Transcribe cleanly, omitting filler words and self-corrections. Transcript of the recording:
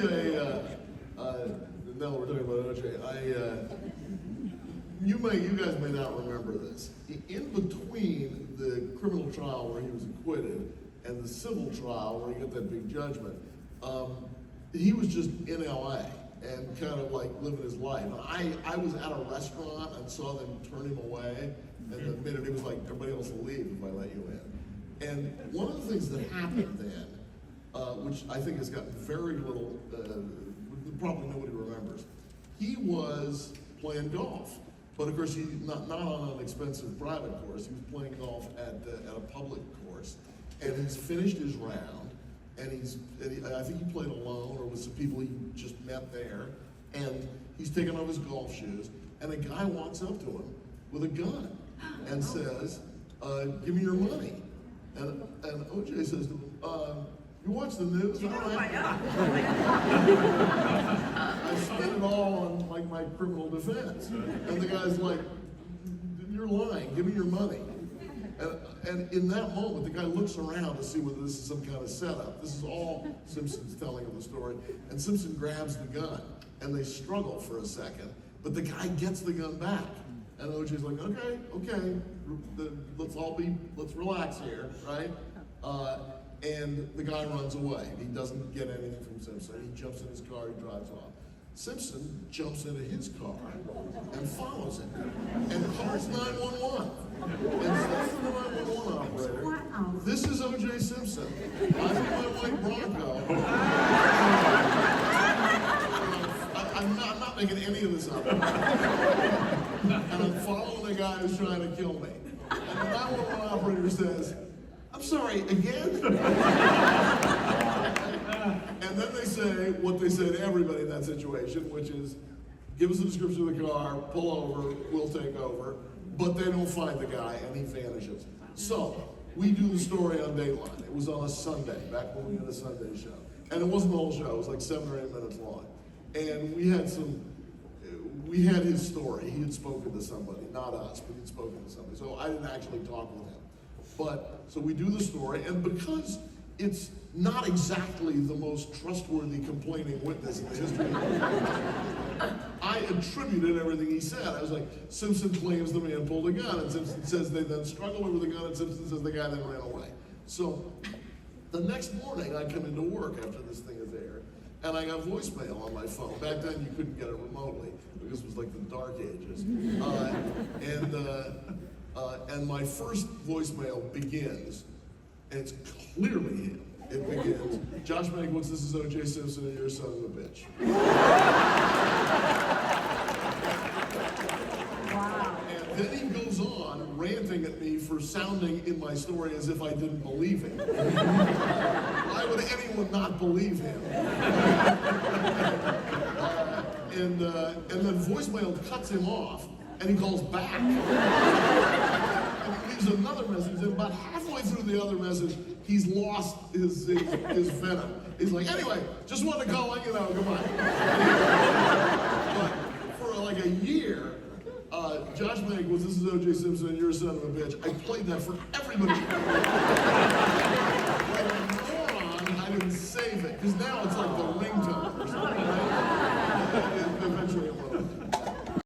you now we're talking about OJ, you guys may not remember this. In between the criminal trial where he was acquitted and the civil trial where he got that big judgment, he was just in LA and kind of like living his life. And I was at a restaurant and saw them turn him away, and the minute it was like, everybody else will leave if I let you in. And one of the things that happened then, which I think has gotten very little, probably nobody remembers, he was playing golf. But of course, he's not on an expensive private course. He was playing golf at a public course. And he's finished his round, and I think he played alone or with some people he just met there. And he's taking off his golf shoes, and a guy walks up to him with a gun and says, give me your money. And OJ says to him, you watch the news? I spent it all on like my criminal defense. And the guy's like, you're lying, give me your money. And in that moment, the guy looks around to see whether this is some kind of setup. This is all Simpson's telling of the story. And Simpson grabs the gun, and they struggle for a second, but the guy gets the gun back. And OJ's like, okay, let's relax here, right? And the guy runs away. He doesn't get anything from Simpson. He jumps in his car, he drives off. Simpson jumps into his car and follows him and calls 911 and says to the 911 operator, this is O.J. Simpson. I'm in my white Bronco. I'm not making any of this up. And I'm following the guy who's trying to kill me. And the 911 operator says, I'm sorry, again? And then they say what they say to everybody in that situation, which is, give us a description of the car, pull over, we'll take over. But they don't find the guy, and he vanishes. So, we do the story on Dateline. It was on a Sunday, back when we had a Sunday show. And it wasn't the whole show, it was like 7 or 8 minutes long. And we had his story. He had spoken to somebody, not us, but he'd spoken to somebody. So I didn't actually talk with him. So we do the story, and because it's not exactly the most trustworthy complaining witness in the history of the world, I attributed everything he said. I was like, Simpson claims the man pulled a gun, and Simpson says they then struggled over the gun, and Simpson says the guy then ran away. So the next morning, I come into work after this thing is aired, and I got voicemail on my phone. Back then, you couldn't get it remotely, because it was like the dark ages. And my first voicemail begins, and it's clearly him. It begins, Josh Mankiewicz, this is O.J. Simpson, and you're a son of a bitch. Wow. And then he goes on ranting at me for sounding in my story as if I didn't believe him. Why would anyone not believe him? And then voicemail cuts him off, and he calls back. And he leaves another message, and about halfway through the other message, he's lost his venom. He's like, anyway, just wanted to call, let you know, goodbye. But for like a year, Josh Mankiewicz, this is O.J. Simpson, and you're a son of a bitch. I played that for everybody. Like a moron, I didn't save it, because now it's like the ringtone or something, right?